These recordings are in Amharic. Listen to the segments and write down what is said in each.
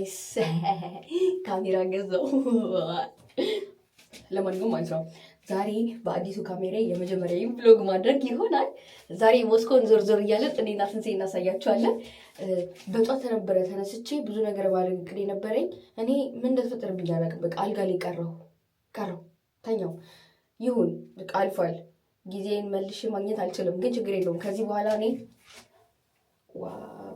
ጋይስ ካሜራ ገዛው። ለማንኛውም ማለት ነው ዛሬ በአዲሱ ካሜራ የመጀመሪያ ብሎግ ማድረግ ይሆናል። ዛሬ ሞስኮን ዞር ዞር እያለን እኔና ስንሴ እናሳያቸዋለን። በጧት ነበረ ተነስቼ ብዙ ነገር ባለግ እቅድ ነበረኝ። እኔ ምን እንደተፈጠረብኝ አላውቅም። በቃ አልጋ ላይ ቀረው ተኛው። ይሁን በቃ አልፏል። ጊዜን መልሼ ማግኘት አልችልም፣ ግን ችግር የለውም። ከዚህ በኋላ እኔ ዋው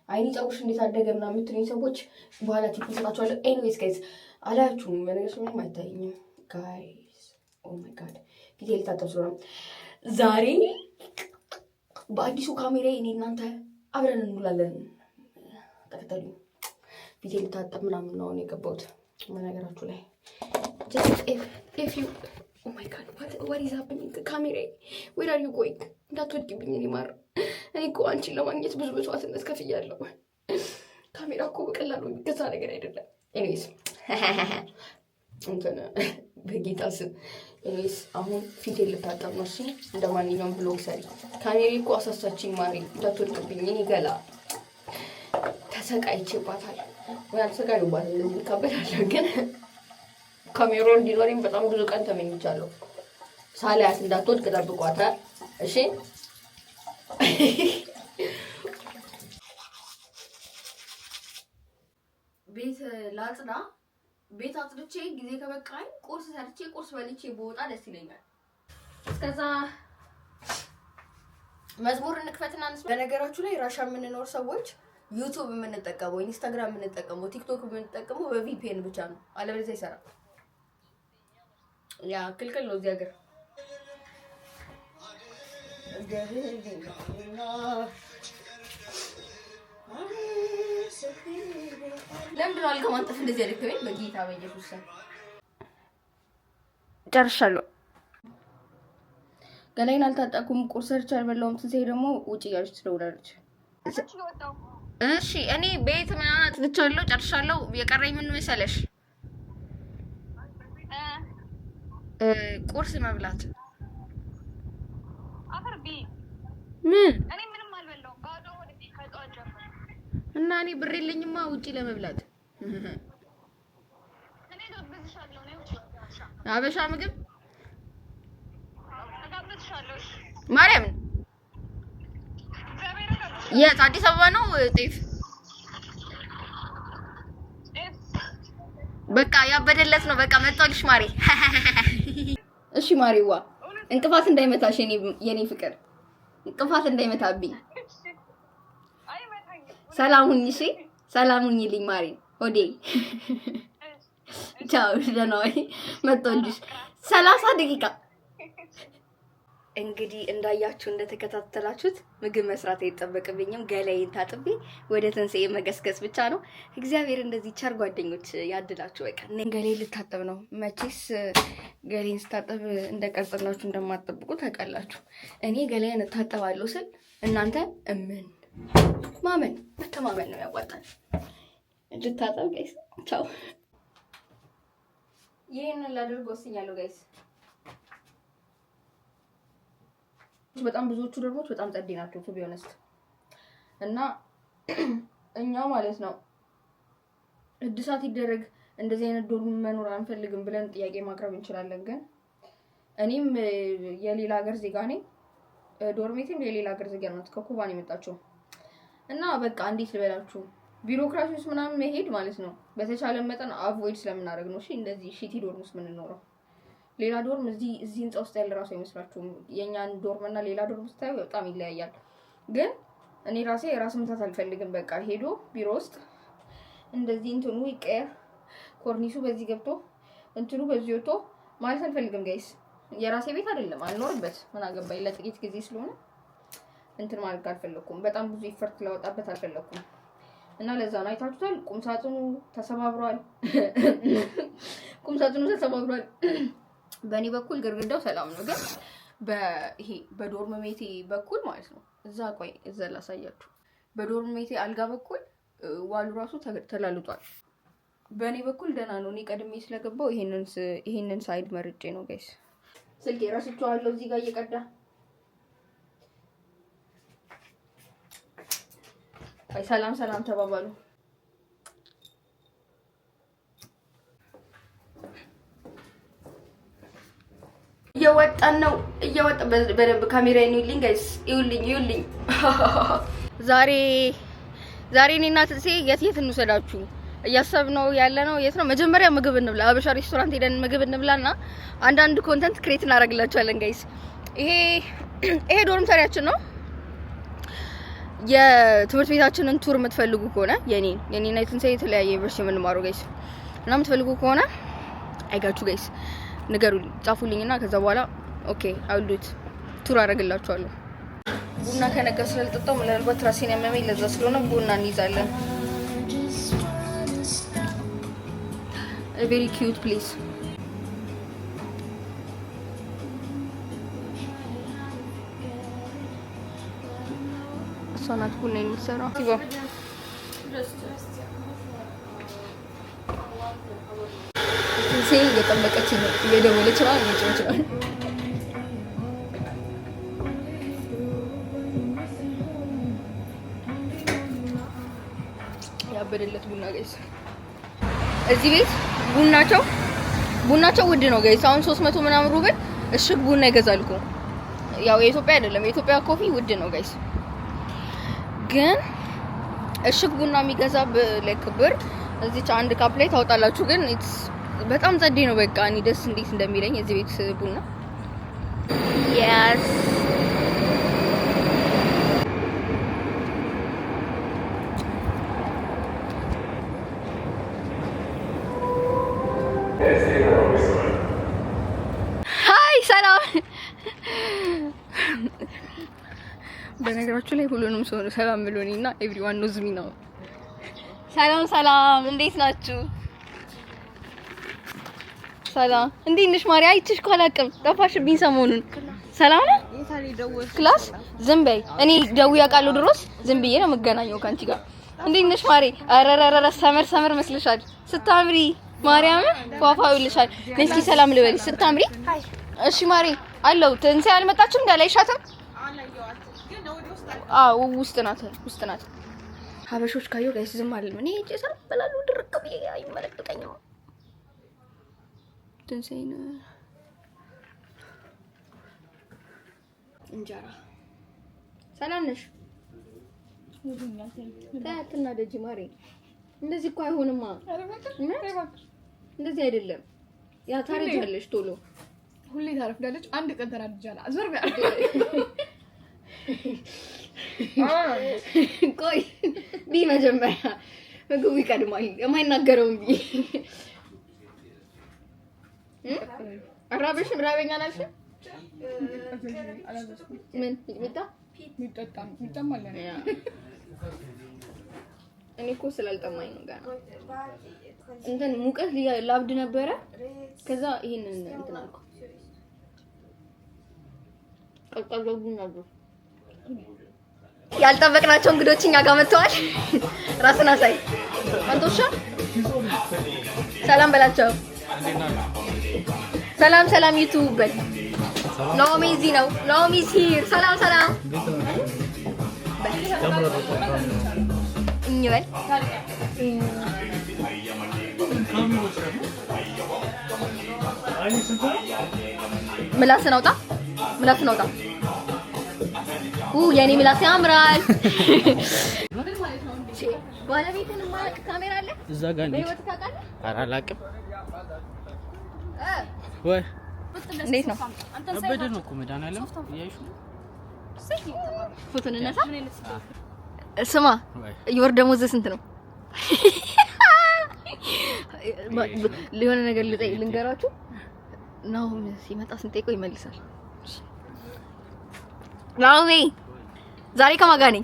አይኔ ጸጉርሽ እንዴት አደገ ምናምን የምትሉኝ ሰዎች በኋላ ቲፕ እሰጣችኋለሁ። ኤኒዌይስ ጋይስ አላያችሁም፣ በነገር ምንም አይታየኝም ጋይስ። ኦ ማይ ጋድ ፊቴ ልታጠብ ስለሆነ ዛሬ በአዲሱ ካሜራ እኔ እናንተ አብረን እንውላለን። ተከተሉ። ፊቴ ልታጠብ ምናምን ነው የገባሁት። በነገራችሁ ላይ if you oh my god what is happening ካሜራ where are you going? እንዳትወድቂብኝ እኔ ማር እኔ እኮ አንቺን ለማግኘት ብዙ መስዋዕትነት ከፍያለሁ። ካሜራ እኮ በቀላሉ የሚገዛ ነገር አይደለም። ኤኒዌይስ እንትን በጌታ ስም ኤኒዌይስ አሁን ፊቴን ልታጠብ ነው። እሺ እንደ ማንኛውም ብሎግ ሰሪ ካሜራ እኮ አሳሳችኝ ማሪ፣ እንዳትወድቅብኝ። እኔ ገላ ተሰቃይቼባታል ወይ አልተሰቃየሁባትም፣ እንደዚህ ካበዳለሁ። ግን ካሜራው እንዲኖረኝ በጣም ብዙ ቀን ተመኝቻለሁ። ሳላያት እንዳትወድቅ ጠብቋት እሺ። ቤት ላጽዳ። ቤት አጽድቼ ጊዜ ከበቃኝ ቁርስ ሰርቼ ቁርስ በልቼ በወጣ ደስ ይለኛል። እስከዛ መዝሙር እንክፈትና በነገራችሁ ላይ ራሻ የምንኖር ሰዎች ዩቲዩብ የምንጠቀመው፣ ኢንስታግራም የምንጠቀመው፣ ቲክቶክ የምንጠቀመው በቪፒኤን ብቻ ነው። አለበለዚያ አይሰራም። ያ ክልክል ነው እዚህ ሀገር። ለምንድን ነው አልጋ ማንጠፍ እንደዚህ ያደረገኝ? በጌታ በኢየሱስ ስም ጨርሻለሁ። ገላዬን አልታጠብኩም፣ ቁርስ ሰርቼ አልበላሁም። ስንሴ ደግሞ ውጭ እያለች ትደውላለች። እሺ እኔ ቤት ምናምን አጥልቻለሁ፣ ጨርሻለሁ። የቀረኝ ምን መሰለሽ? ቁርስ መብላት። ምን እና እኔ ብር የለኝማ ውጪ ለመብላት። አበሻ ምግብ ማርያምን። የት አዲስ አበባ ነው? ጤፍ በቃ ያበደለት ነው። በቃ መጣልሽ ማሪ። እሺ ማሪዋ እንቅፋት እንዳይመታሽ የኔ ፍቅር፣ እንቅፋት እንዳይመታብኝ። ሰላም ሁኚ እሺ፣ ሰላም ሁኚልኝ ማሪ ሆዴ። ቻው ደህና ወይ። መጣልሽ 30 ደቂቃ። እንግዲህ እንዳያችሁ እንደተከታተላችሁት ምግብ መስራት አይጠበቅብኝም። ገላዬን ታጥቤ ወደ ትንሣኤ መገስገስ ብቻ ነው። እግዚአብሔር እንደዚህ ቸር ጓደኞች ያድላችሁ። በቃ ገላዬን ልታጠብ ነው። መቼስ ገላዬን ስታጠብ እንደቀርጽላችሁ እንደማትጠብቁ ታውቃላችሁ። እኔ ገላዬን እታጠባለሁ ስል እናንተ ማመን መተማመን ነው ያዋጣል። ልታጠብ ጋይስ። ቻው። ይሄንን ላድርግ ወስኛለሁ ጋይስ። በጣም ብዙዎቹ ደግሞ በጣም ጸዴ ናቸው ቱ ቢሆንስት እና እኛ ማለት ነው እድሳት ይደረግ እንደዚህ አይነት ዶርም መኖር አንፈልግም ብለን ጥያቄ ማቅረብ እንችላለን። ግን እኔም የሌላ ሀገር ዜጋ ነኝ፣ ዶርሜቴም የሌላ ሀገር ዜጋ ናት፣ ከኩባ ነው የመጣችው። እና በቃ እንዴት ልበላችሁ ቢሮክራሲ ውስጥ ምናምን መሄድ ማለት ነው በተቻለ መጠን አቮይድ ስለምናደርግ ነው። እሺ እንደዚህ ሺቲ ዶርም ውስጥ የምንኖረው። ሌላ ዶርም እዚህ ህንጻ ውስጥ ያለ ራሱ አይመስላችሁም። የኛን ዶርም እና ሌላ ዶርም ስታዩ በጣም ይለያያል። ግን እኔ ራሴ የራስ ምታት አልፈልግም። በቃ ሄዶ ቢሮ ውስጥ እንደዚህ እንትኑ ይቀየር፣ ኮርኒሱ በዚህ ገብቶ እንትኑ በዚህ ወጥቶ ማለት አልፈልግም ጋይስ። የራሴ ቤት አይደለም፣ አልኖርበት። ምን አገባኝ፣ ለጥቂት ጊዜ ስለሆነ እንትን ማለት አልፈለኩም። በጣም ብዙ ኢፈርት ለወጣበት አልፈለኩም እና ለዛ ነው አይታችሁታል። ቁምሳጥኑ ተሰባብሯል። ቁምሳጥኑ ተሰባብሯል። በእኔ በኩል ግርግዳው ሰላም ነው፣ ግን በይሄ በዶርም ሜቴ በኩል ማለት ነው እዛ ቆይ እዛ ላሳያችሁ። በዶርም ሜቴ አልጋ በኩል ዋሉ ራሱ ተላልጧል። በእኔ በኩል ደህና ነው። እኔ ቀድሜ ስለገባው ይሄንን ሳይድ መርጬ ነው ጋይስ። ስልኬ ረስቼዋለሁ እዚህ ጋር እየቀዳ። አይ ሰላም ተባባሉ። እየወጣን ነው በደንብ ካሜራ ይዩልኝ ጋይስ ይዩልኝ ዛሬ እኔና ትሴ የት እንውሰዳችሁ እያሰብነው ያለነው የት ነው መጀመሪያ ምግብ እንብላ አበሻ ሬስቶራንት ሄደን ምግብ እንብላና አንዳንድ ኮንተንት ክሬት እናደርግላችኋለን ጋይስ ይሄ ዶርምተሪያችን ነው የትምህርት ቤታችንን ቱር የምትፈልጉ ከሆነ የኔና የትንሴ የተለያየ ዩኒቨርሲቲ የምንማረው ጋይስ እና የምትፈልጉ ከሆነ አይጋችሁ ጋይስ ንገሩልኝ ጻፉልኝና ከዛ በኋላ ኦኬ አውሉት ቱር አደርግላችኋለሁ ቡና ከነገ ስለልጠጣው ምናልባት ራሴን ያመመኝ ለዛ ስለሆነ ቡና እንይዛለን a very cute place sonat ቡና የሚሰራው ሲባ ሴ እየጠበቀች ነው እየደወለች ነው እየጮች ነው ያበደለት ቡና ጋይስ እዚህ ቤት ቡናቸው ውድ ነው ጋይስ አሁን 300 ምናምን ሩብል እሽግ ቡና ይገዛል እኮ ያው የኢትዮጵያ አይደለም የኢትዮጵያ ኮፊ ውድ ነው ጋይስ ግን እሽግ ቡና የሚገዛ ላይክ ብር እዚች አንድ ካፕ ላይ ታውጣላችሁ ግን በጣም ጸዴ ነው በቃ እኔ ደስ እንዴት እንደሚለኝ እዚህ ቤት ቡና yes ሃይ ሰላም በነገራችሁ ላይ ሁሉንም ሰው ሰላም ብሎኝና ኤቭሪዋን ኖዝ ሚ ነው ሰላም እንዴት ናችሁ ሰላም እንዴት ነሽ ማርያ አይትሽ ካላቀም ጠፋሽብኝ ሰሞኑን ሰላም ነው ክላስ ዝም በይ እኔ ደውዬ አውቃለሁ ድሮስ ዝም ብዬ ነው መገናኘው ካንቺ ጋር እንዴት ነሽ ማሪ አረረረ ሰመር መስልሻል ስታምሪ ማርያም ፏፏው ይልሻል እስኪ ሰላም ልበልሽ ስታምሪ እሺ ማሪ አለው ትንሴ አልመጣችም እንዳላይሻትም አው ውስጥ ናት ሀበሾች ካዩ ጋይስ ዝም አልልም እኔ እጄ ሰላም በላሉ ድርቅ ብዬ አይመለከተኝም ትንሴን እንጀራ ሰላም ነሽ ታያትና ደጅ ማሪ እንደዚህ እኮ አይሆንማ እንደዚህ አይደለም ያ ታረጃለሽ ቶሎ ሁሌ ታረፍዳለች አንድ ቀን ተናድጃለሁ አዝበር ጋር ቆይ ቢ መጀመሪያ ምግቡ ይቀድማል የማይናገረው ቢ አራበሽ ምራበኛ ናልሽ ምን ሚጣ ማለት ነው እኔ እኮ ስላልጠማኝ ነው ጋር እንትን ሙቀት ላብድ ነበረ ከዛ ይሄንን እንትን አልኩ ቀልቀሉኝ አሉ ያልጠበቅናቸው እንግዶች እኛ ጋር መጥተዋል ራስና ሳይ አንቶሻ ሰላም በላቸው ሰላም ዩቲዩብ በል ናኦሚ እዚህ ነው ናኦሚ ሂር ሰላም እንበል ምላስን አውጣ የኔ ምላስ ያምራል ባለቤትን ማቅ ካሜራ አለ እዛ ጋር ነው አላቅም ወይ እንዴት ነው አበደ ነው እኮ መድኃኒዓለም ያይሹ ፎቶ እንነሳ ስማ የወር ደሞዝ ስንት ነው ሊሆነ ነገር ልንገራችሁ ነው ሲመጣ ስንጠይቀው ይመልሳል ናኦሚ ዛሬ ከማን ጋር ነኝ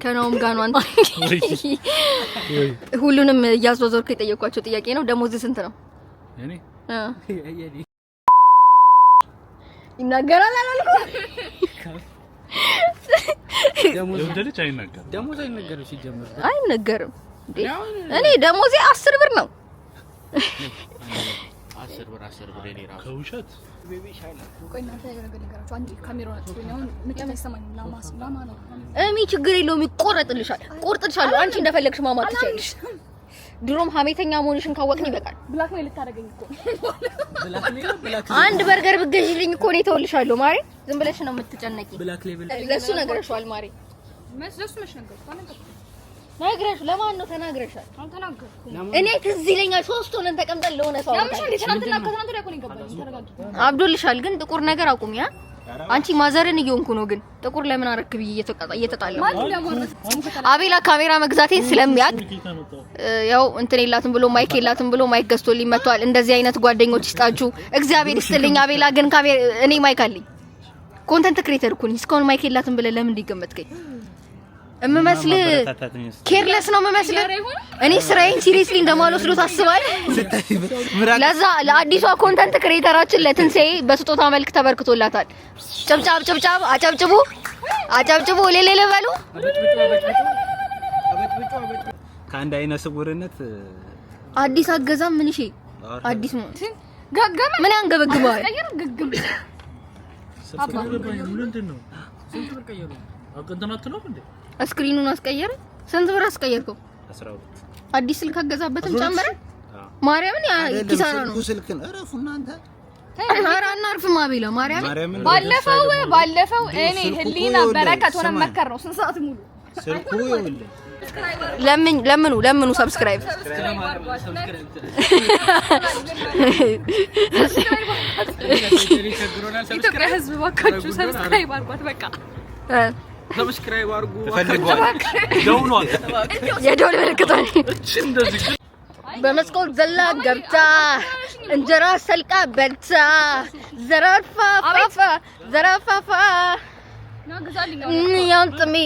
ከናኦም ጋር ነው አንተ ሁሉንም እያዞዞርኩ የጠየኳቸው ጥያቄ ነው ደሞዝ ስንት ነው እኔ ይናገራል አላልኩም ደሞዝ አይነገርም ሲጀምር አይነገርም እኔ ደሞዜ 10 ብር ነው 10 ብር እኔ ራሱ ከውሸት ቤቢ ሻይላ ቆይና ታይገረገራችሁ አንዴ ካሜራው አጥቶኛው ምንም አይሰማኝም ላማ ነው ችግር የለውም ይቆረጥልሻል ቆርጥልሻለሁ አንቺ እንደፈለግሽ ማማት ትችያለሽ ድሮም ሀሜተኛ መሆንሽን ካወቅን ይበቃል። ብላክሜል ልታደርገኝ እኮ አንድ በርገር ብትገዢልኝ እኮ ነው ተወልሻለሁ ማሪ። ዝም ብለሽ ነው የምትጨነቂ። ለሱ ነግረሽዋል ማሪ? ለሱ መች ነገርኩ? ነግረሽ ለማን ነው ተናግረሻል? አልተናገርኩም እኔ ትዝ ይለኛል። 3 ሆነን ተቀምጠን ለሆነ ሰው አብዶልሻል። ግን ጥቁር ነገር አቁሚ። አንቺ ማዘርን እየሆንኩ ነው። ግን ጥቁር ለምን አረክ ብዬ እየተጣላሁ አቤላ ካሜራ መግዛቴን ስለሚያውቅ ያው እንትን የላትም ብሎ ማይክ የላትም ብሎ ማይክ ገዝቶልኝ መጥቷል። እንደዚህ አይነት ጓደኞች ይስጣችሁ እግዚአብሔር ይስጥልኝ። አቤላ ግን ካሜራ እኔ ማይክ አለኝ። ኮንተንት ክሬተር እኮ ነኝ። እስካሁን ማይክ የላትም ብለህ ለምን እንዲገመትከኝ እምመስል ኬርለስ ነው እምመስል። እኔ ስራዬን ሲሪየስሊ እንደማልወስዶ ታስባለህ? ለዛ ለአዲሷ ኮንተንት ክሬተራችን ለትንሳኤ በስጦታ መልክ ተበርክቶላታል። ጨብጫብ ጨብጫብ አጨብጭቡ አጨብጭቡ ሌሌ በሉ። ከአንድ አይነ ስውርነት አዲስ አገዛም ምን እሺ አዲስ ጋጋማ ምን አንገበግባል? ቀየር ግግም ምንድነው? ስንት ብር ቀየሩ? አቀንተናት ነው እንዴ? ስክሪኑን አስቀየረ። ስንት ብር አስቀየርከው? 12 አዲስ ስልክ አገዛበትም ጨመረ። ማርያምን ያ ኪሳራ ነው። ስልክን እረፉ እናንተ። ኧረ አናርፍም አቤላ ማርያምን። ባለፈው እኔ ህሊና በረከት ሆነ መከር ነው። ስንት ሰዓት ሙሉ ስልኩ ይኸውልህ። ለምኑ ሰብስክራይብ ኢትዮጵያ ህዝብ ባካችሁ ሰብስክራይብ አድርጓት። በቃ ሰብስክራይብ አድርጉ። ተፈልጓል። ደውሏል። የደውል ምልክት ነው። በመስኮት ዘላ ገብታ እንጀራ ሰልቃ በልታ ዘራፋፋ ነው ገዛልኝ ያንጥሚ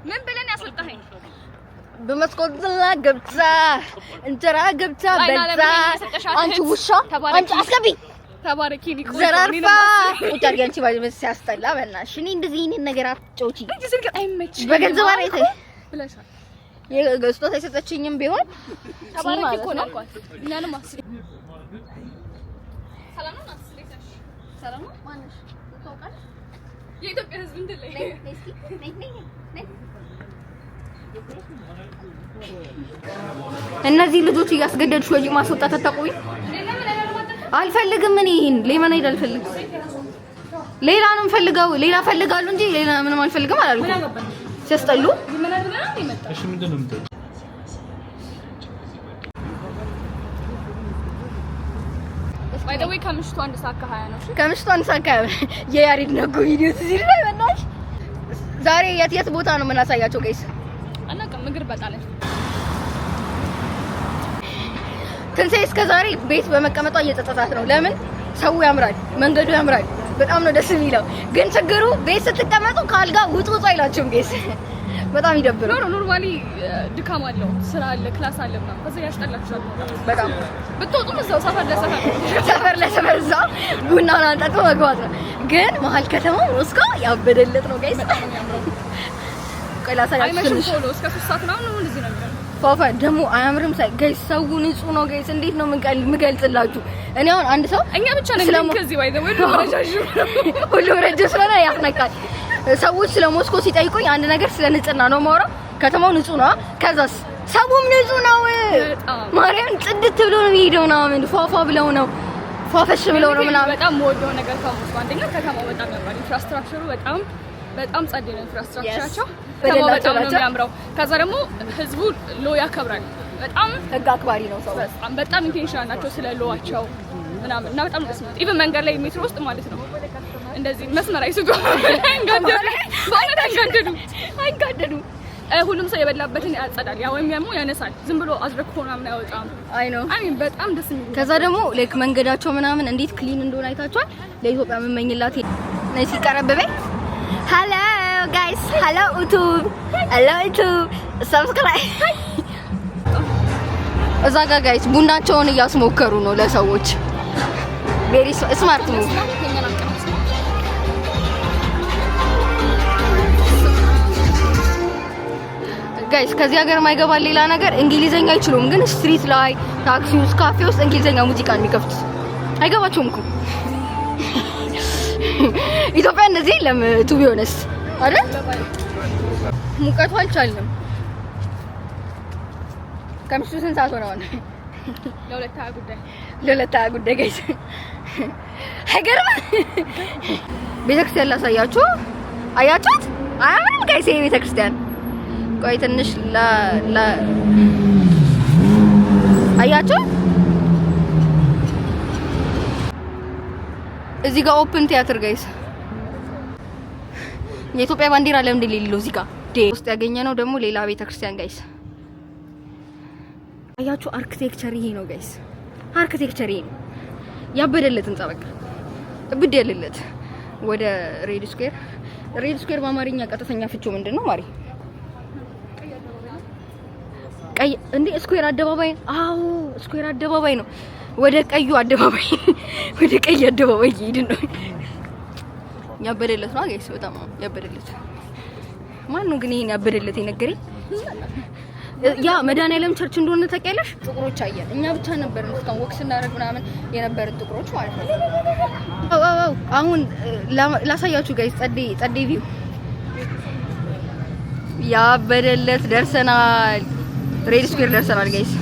ምን ብለን ያስወጣኸኝ? በመስኮት ዘላ ገብታ እንጀራ ገብታ በልታ አንቺ ውሻ አንቺ አስገቢ ተባረኪኒ ዘራርፋ ቁጣ ያንቺ ባይመስ ሲያስጠላ በእናትሽ። እኔ እንደዚህ አይነት ነገር አትጮቺ። በገንዘብ አሬት ብለሻል። የገዝቶታ የሰጠችኝም ቢሆን ተባረኪ እኮ ነው አልኳት። እኛንም አስሪ ሰላም ነው አስሪታሽ ሰላም ነው ማንሽ ታውቃለህ? የኢትዮጵያ ህዝብ እንደለይ እነዚህ ልጆች እያስገደድሽ ወጪ ማስወጣት አታቆይ። አልፈልግም እኔ ይሄን ሌመን አይደል ፈልግ ሌላ ነው ፈልጋው ሌላ ፈልጋሉ እንጂ ሌላ ምንም አልፈልግም አላልኩም። ሲያስጠሉ እሺ ምንድነው የምትለው? ባይደዌ ከምሽቱ 1 ሰዓት ከ20 ነው። ከምሽቱ 1 ሰዓት ከ20 የያሬድ ነው ቪዲዮ ሲል ላይ በእናትሽ ዛሬ የት ቦታ ነው የምናሳያቸው ጋይስ? አናውቅም። ምግር በጣለች ትንሳኤ እስከ ዛሬ ቤት በመቀመጧ እየጸጸታት ነው። ለምን? ሰው ያምራል፣ መንገዱ ያምራል፣ በጣም ነው ደስ የሚለው። ግን ችግሩ ቤት ስትቀመጡ ካልጋ ውጡ አይላችሁም ጋይስ። በጣም ይደብራል። ኖርማሊ ድካም አለው፣ ስራ አለ፣ ክላስ አለ ምናምን። ከዛ ያስጠላችኋል በጣም ብትወጡም እዛው ሰፈር ለሰፈር እዛው ቡናውን አንጠጡ መግባት ነው። ግን መሀል ከተማው እስከ ያበደለት ነው ጋይስ። ቀላሳ አይመሽም ቶሎ እስከ 3 ሰዓት ነው እንደዚህ ነው የሚሆነው። ፋፋ ደግሞ አያምርም ጋይስ። ሰው ንጹህ ነው ጋይስ። እንዴት ነው የምገልጽላችሁ? እኔ አሁን አንድ ሰው እኛ ብቻ ነን ከዚህ ባይ ዘ ወይ ሁሉ ረጅም ስለሆነ ያስነቃል። ሰዎች ስለ ሞስኮ ሲጠይቁኝ አንድ ነገር ስለ ንጽህና ነው የማወራው። ከተማው ንጹህ ነው። ከዛስ ሰውም ንጹህ ነው። ማርያም ጽድት ብሎ ነው የሚሄደው ነው። ምን ፋፋ ብለው ነው ፋፈሽ ብለው ነው ምናምን። በጣም ወደው ነገር ከሞስኮ አንደኛ ከተማው በጣም ያምራል። ኢንፍራስትራክቸሩ በጣም ጸዴ ነው። ኢንፍራስትራክቸራቸው በጣም ነው የሚያምረው። ከዛ ደግሞ ህዝቡ ሎ ያከብራል። በጣም ህግ አክባሪ ነው ሰው። በጣም ኢንቴንሽናል ናቸው ስለ ሎዋቸው ምናምን እና በጣም ደስ ነው። ኢቭን መንገድ ላይ ሜትሮ ውስጥ ማለት ነው እንደዚህ መስመር አይስቱ አይጋደዱ። ሁሉም ሰው የበላበትን ያጸዳል፣ ያ ወይም ያነሳል። ዝም ብሎ አዝረክቶ ምናምን አይወጣም። አይ ሚን በጣም ደስ የሚል። ከዛ ደግሞ ላይክ መንገዳቸው ምናምን እንዴት ክሊን እንደሆነ አይታችኋል። ለኢትዮጵያ የምመኝላት ነይ ሲቀረበበ ሄሎ ጋይስ፣ ሄሎ ዩቲዩብ ሰብስክራይብ። እዛ ጋር ጋይስ ቡናቸውን እያስሞከሩ ነው ለሰዎች። ቬሪ ስማርት ነው ጋይስ። ከዚህ ሀገር የማይገባ ሌላ ነገር እንግሊዘኛ አይችሉም፣ ግን ስትሪት ላይ ታክሲ ውስጥ ካፌ ውስጥ እንግሊዘኛ ሙዚቃ የሚከፍቱት አይገባቸውም እኮ። ኢትዮጵያ እንደዚህ የለም ቱ ቢ ሆነስት አይደል? ሙቀቱ አልቻልንም። ከምሽቱ ስንት ሰዓት ሆነ? ለሁለት ጉዳይ ጋይስ አይገርም። ቤተክርስቲያን ላሳያችሁ። አያችሁት? አያምርም ጋይስ? ይሄ ቤተክርስቲያን ቆይ ትንሽ አያችሁ? እዚህ ጋር ኦፕን ቲያትር ጋይስ። የኢትዮጵያ ባንዲራ ለምን እንደሌለው እዚህ ጋር ውስጥ ያገኘነው ደግሞ ሌላ ቤተክርስቲያን ጋይስ። አያችሁ? አርኪቴክቸር ይሄ ነው ጋይስ። አርኪቴክቸር ይሄ ነው። ያበደለት ህንጻ በቃ እብድ ያለለት። ወደ ሬድ ስኩዌር በአማርኛ ቀጥተኛ ፍቺው ምንድነው ማሪ? ቀይ እንዴ? ስኩዌር አደባባይ። አዎ ስኩዌር አደባባይ ነው። ወደ ቀዩ አደባባይ ወደ ቀይ አደባባይ ይሄድን ነው። ያበደለት ነው ጋይስ። በጣም ያበደለት። ማን ነው ግን ይሄን ያበደለት የነገረኝ? ያ መድኃኒዓለም ቸርች እንደሆነ ታውቂያለሽ? ጥቁሮች አየን። እኛ ብቻ ነበር እስካሁን ወክስ እናደርግ ምናምን የነበርን ጥቁሮች ማለት ነው። አሁን ላሳያችሁ ጋይስ። ጸዴ ቪው ያበደለት ደርሰናል። ሬድ ስኩዌር ደርሰናል ጋይስ።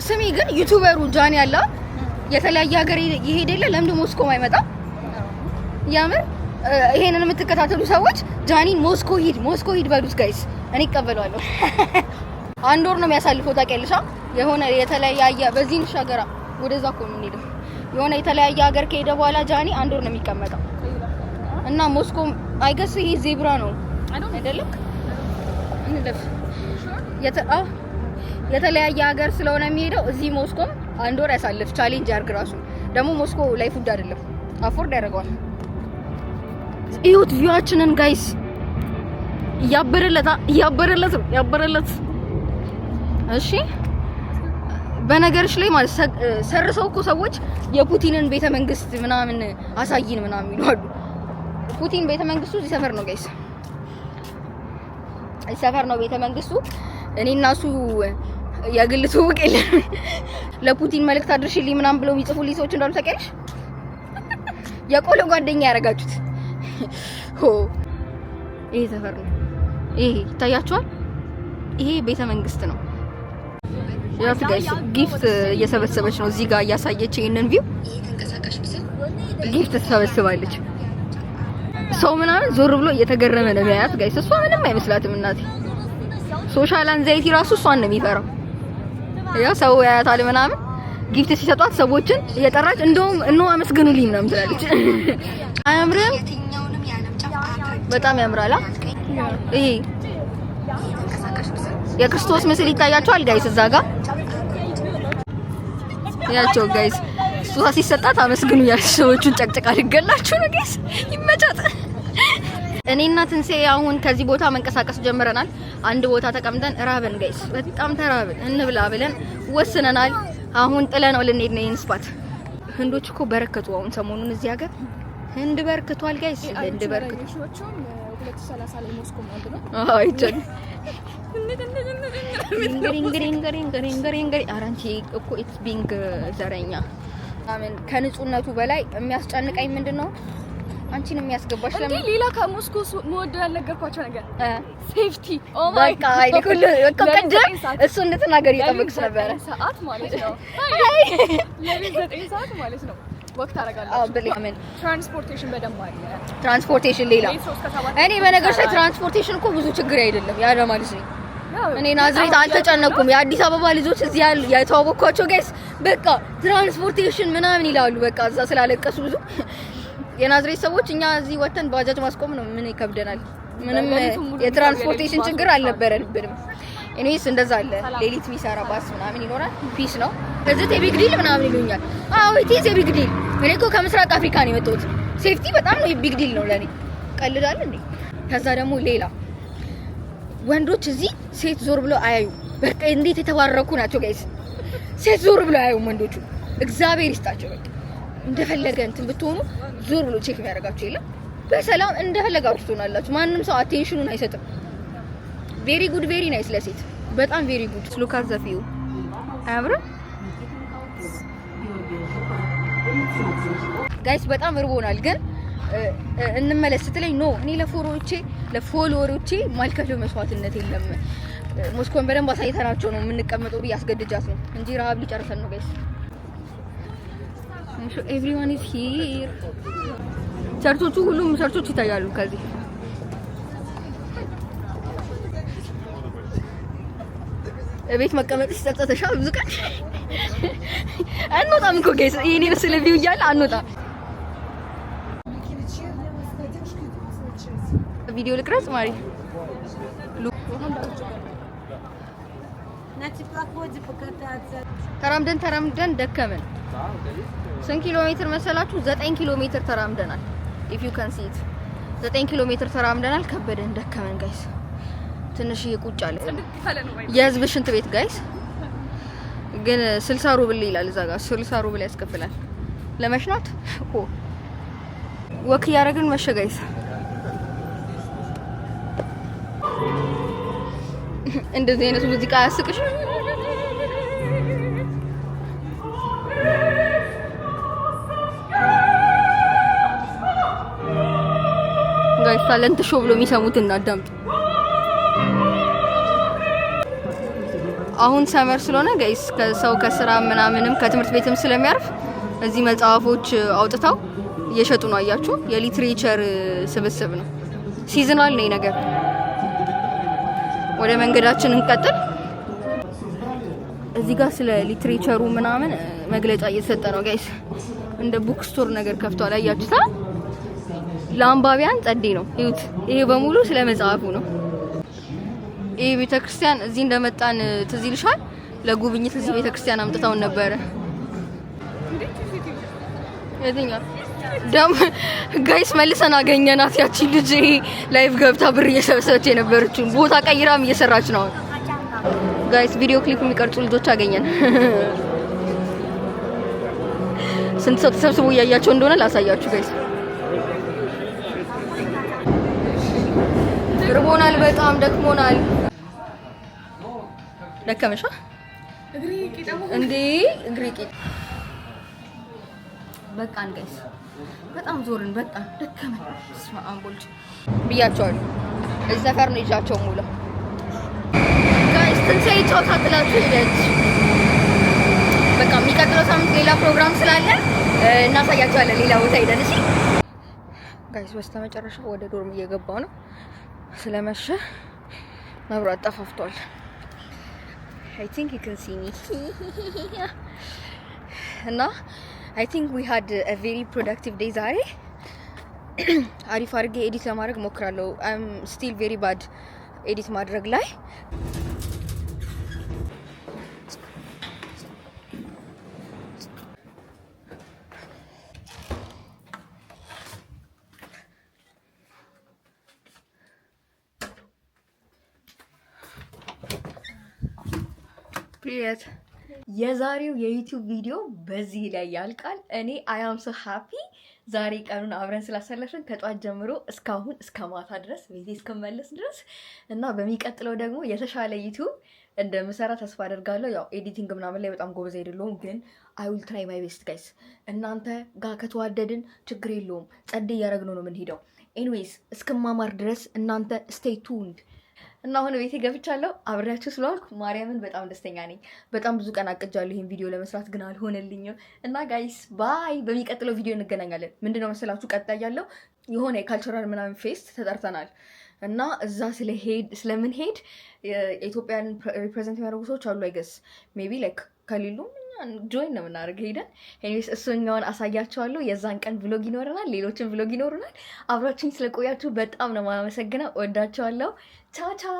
ስሚ ግን ዩቲዩበሩ ጃኒ አላ የተለያየ ሀገር ይሄዳል። ለምን ሞስኮ አይመጣም? ያምር። ይሄንን የምትከታተሉ ሰዎች ጃኒን ሞስኮ ሂድ በሉት ጋይስ። እኔ እቀበለዋለሁ። አንድ ወር ነው የሚያሳልፈው ታውቂያለሽ? የሆነ የተለያየ በዚህ ንሻገራ ወደዛ እኮ ነው የምንሄደው። የሆነ የተለያየ ሀገር ከሄደ በኋላ ጃኒ አንድ ወር ነው የሚቀመጠው እና ሞስኮ አይገስ ይሄ ዜብራ ነው አይደለም? እንለፍ የተለያየ ሀገር ስለሆነ የሚሄደው እዚህ ሞስኮ አንድ ወር ያሳልፍ። ቻሌንጅ ያርግ ራሱ። ደግሞ ሞስኮ ላይ ፉድ አይደለም አፎርድ ያደርገዋል። እዩት ቪዋችንን ጋይስ። ያበረለት። እሺ በነገርሽ ላይ ማለት ሰርሰው እኮ ሰዎች የፑቲንን ቤተመንግስት ምናምን አሳይን ምናምን ይላሉ። ፑቲን ቤተመንግስቱ እዚህ ሰፈር ነው ጋይስ። እዚህ ሰፈር ነው ቤተመንግስቱ። እኔና እሱ የግል ትውውቅ የለም። ለፑቲን መልእክት አድርሽልኝ ምናምን ብለው የሚጽፉልኝ ሰዎች እንዳሉ ታውቂያለሽ? የቆሎ ጓደኛ ያደርጋችሁት። ይሄ ሰፈር ነው። ይሄ ይታያችኋል። ይሄ ቤተመንግስት ነው። ያው ጋይስ ጊፍት እየሰበሰበች ነው እዚህ ጋር እያሳየች ይሄንን ቪው ጊፍት ተሰበስባለች። ሰው ምናምን ዞር ብሎ እየተገረመ ነው የሚያያት ጋይስ። እሷ ምንም አይመስላትም እናቴ። ሶሻል አንዛይቲ ራሱ እሷን ነው የሚፈራው። ያው ሰው ያያታል ምናምን ጊፍት ሲሰጧት ሰዎችን እየጠራች እንደውም ነው አመስግኑልኝ ምናምን ትላለች። አያምርም? በጣም ያምራላ። ይሄ የክርስቶስ ምስል ይታያቸዋል ጋይስ እዛ ጋር ያቸው ጋይስ። ስጦታ ሲሰጣት አመስግኑ ያልሽ ሰዎችን ጨቅጨቅ አድርገላችሁ ነው ጋይስ። ይመጫት። እኔና ትንሴ አሁን ከዚህ ቦታ መንቀሳቀስ ጀምረናል። አንድ ቦታ ተቀምጠን ራበን ጋይስ፣ በጣም ተራበን። እንብላ ብለን ወስነናል። አሁን ጥለነው ልንሄድ ነው ይሄን ስፓት። ህንዶች እኮ በረከቱ አሁን ሰሞኑን እዚህ ሀገር ህንድ በርክቷል ጋይስ። ህንድ በርክቷል። 230 ላይ ሞስኮ ማለት ነው። አዎ ይቻል እንግዲህ አራንቺ እኮ ኢትስ ቢንግ ዘረኛ አሜን። ከንጹህነቱ በላይ የሚያስጨንቀኝ ምንድነው አንቺን የሚያስገባሽ ለምን ሌላ ከሞስኮ መወደድ ያልነገርኳቸው ነገር ሴፍቲ። ኦ ማይ በቃ አይልኩል እኮ ቀደም እሱ እንድትናገር እየጠበቅሽ ነበር። ሰዓት ማለት ነው። ለምን 9 ሰዓት ማለት ነው ወቅት አደርጋለሁ። አዎ በለምን ትራንስፖርቴሽን በደንብ አለ። ትራንስፖርቴሽን ሌላ እኔ በነገርሽ ላይ ትራንስፖርቴሽን እኮ ብዙ ችግር አይደለም። ያ ማለት ነው እኔ ናዝሬት አልተጨነኩም። የአዲስ አበባ ልጆች እዚህ ያሉ የተዋወቅኳቸው ጋይስ በቃ ትራንስፖርቴሽን ምናምን ይላሉ። በቃ እዛ ስላለቀሱ ብዙ የናዝሬት ሰዎች እኛ እዚህ ወተን ባጃጅ ማስቆም ነው ምን ይከብደናል? ምንም የትራንስፖርቴሽን ችግር አልነበረብንም። እኔስ እንደዛ አለ ሌሊት የሚሰራ ባስ ምናምን ይኖራል። ፒስ ነው። ከዚህ ቢግ ዲል ምናምን ይሉኛል። አዎ ኢትስ ቢግ ዲል። እኔ እኮ ከምስራቅ አፍሪካ ነው የመጣሁት። ሴፍቲ በጣም ነው ቢግ ዲል ነው ለኔ። ቀልዳል እንዴ? ከዛ ደግሞ ሌላ ወንዶች እዚህ ሴት ዞር ብሎ አያዩ። በቃ እንዴት የተባረኩ ናቸው ጋይስ። ሴት ዞር ብሎ አያዩ ወንዶቹ። እግዚአብሔር ይስጣቸው። በቃ እንደፈለገ እንትን ብትሆኑ ዞር ብሎ ቼክ የሚያደርጋችሁ የለም። በሰላም እንደፈለጋችሁ ትሆናላችሁ። ማንም ሰው አቴንሽኑን አይሰጥም። ቬሪ ጉድ ቬሪ ናይስ ለሴት በጣም ቬሪ ጉድ። ሉክ አት ዘ ቪው አያምርም ጋይስ? በጣም እርቦናል ግን እንመለስ ስትለኝ ኖ እኔ ለፎሎወሮቼ ማልከፍለው መስዋዕትነት የለም። ሞስኮን በደንብ አሳይተናቸው ነው የምንቀመጠው ብዬ አስገድጃት ነው እንጂ ረሀብ ሊጨርሰን ነው ጋይስ። ኤቭሪዋን ኢዝ ሂር። ሁሉም ቸርቾች ይታያሉ ከዚህ። ቤት መቀመጥ ሲጸጸተሻ ብዙ ቀን አንወጣም እኮ ጋይስ። ይሄኔ መስለ ቪው እያለ አንወጣም። ቪዲዮ ልቅረጽ ማሪ ተራምደን ደከመን። ስንት ኪሎ ሜትር መሰላችሁ? 9 ኪሎ ሜትር ተራምደናል። if you can see it 9 ኪሎ ሜትር ተራምደናል። ከበደን ደከመን ጋይስ። ትንሽ ቁጭ አለ የህዝብ ሽንት ቤት ጋይስ። ግን 60 ሩብል ይላል እዛ ጋር 60 ሩብል ያስከፍላል ለመሽናት። ወክ ያረግን መሸ ጋይስ። እንደዚህ አይነት ሙዚቃ ያስቅሽ ጋይስ። ታለንት ሾው ብሎ የሚሰሙት እና አዳምጡ። አሁን ሰመር ስለሆነ ጋይስ ከሰው ከስራ ምናምንም ከትምህርት ቤትም ስለሚያርፍ እዚህ መጽሐፎች አውጥተው እየሸጡ ነው። አያችሁ፣ የሊትሬቸር ስብስብ ነው። ሲዝናል ነው ነገር። ወደ መንገዳችን እንቀጥል። እዚህ ጋር ስለ ሊትሬቸሩ ምናምን መግለጫ እየተሰጠ ነው ጋይስ። እንደ ቡክ ስቶር ነገር ከፍቷል። አያችሁታ? ለአንባቢያን ጸዴ ነው። እዩት። ይሄ በሙሉ ስለ መጽሐፉ ነው። ይሄ ቤተክርስቲያን እዚህ እንደመጣን ትዝ ይልሻል? ለጉብኝት እዚህ ቤተክርስቲያን አምጥተውን ነበረ። የትኛው ደም ጋይስ መልሰን አገኘናት። ያቺ ልጅ ላይቭ ገብታ ብር እየሰበሰበች የነበረችውን ቦታ ቀይራም እየሰራች ነው ጋይስ። ቪዲዮ ክሊፕ የሚቀርጹ ልጆች አገኘን። ስንት ሰው ተሰብስቦ እያያቸው እንደሆነ ላሳያችሁ ጋይስ። ርቦናል፣ በጣም ደክሞናል። ደከመሻ እንዴ? እግሬ ቂጥ በቃን ጋይስ። በጣም ዞርን፣ በጣም ደከመን። ስማ አንቦልጭ ብያቸዋለሁ። እዚህ ሰፈር ነው ይዣቸው ሙሉ ጋይስ። ትንሣኤ ጨዋታ ጥላችሁ ሄደች። በቃ የሚቀጥለው ሳምንት ሌላ ፕሮግራም ስላለ እናሳያቸዋለን ሌላ ቦታ ሄደን። እሺ ጋይስ፣ በስተመጨረሻ ወደ ዶርም እየገባው ነው። ስለመሸ መብራት ጠፋፍቷል። I think you can see me እና I think we had a very productive day ዛሬ። አሪፍ አድርጌ ኤዲት ለማድረግ ሞክራለሁ። I'm still very bad ኤዲት ማድረግ ላይ። ፕሪየት የዛሬው የዩቲዩብ ቪዲዮ በዚህ ላይ ያልቃል። እኔ I am so happy ዛሬ ቀኑን አብረን ስላሳለፍን ከጧት ጀምሮ እስካሁን እስከ ማታ ድረስ ቤቴ እስከመለስ ድረስ እና በሚቀጥለው ደግሞ የተሻለ ዩቲዩብ እንደምሰራ ተስፋ አደርጋለሁ። ያው ኤዲቲንግ ምናምን ላይ በጣም ጎበዝ አይደለሁም፣ ግን I will try my best guys። እናንተ ጋር ከተዋደድን ችግር የለውም፣ ጸዴ እያደረግነው ነው የምንሄደው። ኤኒዌይስ እስከማማር ድረስ እናንተ stay tuned። እና አሁን ቤቴ ገብቻለሁ። አብሬያችሁ ስለዋልኩ ማርያምን በጣም ደስተኛ ነኝ። በጣም ብዙ ቀን አቅጃለሁ ይሄን ቪዲዮ ለመስራት ግን አልሆነልኝም። እና ጋይስ ባይ፣ በሚቀጥለው ቪዲዮ እንገናኛለን። ምንድነው መሰላችሁ ቀጣይ ያለው የሆነ የካልቸራል ምናምን ፌስት ተጠርተናል እና እዛ ስለምንሄድ የኢትዮጵያን ሪፕሬዘንት የሚያደርጉ ሰዎች አሉ። አይገስ ሜቢ ላይክ ከሌሉም ጆይን ነው የምናደርገው ሄደን። ኤኒዌይስ እሱኛውን አሳያችኋለሁ። የዛን ቀን ብሎግ ይኖረናል፣ ሌሎችን ብሎግ ይኖሩናል። አብራችሁኝ ስለቆያችሁ በጣም ነው የማመሰግነው። ወዳችኋለሁ። ቻው ቻው።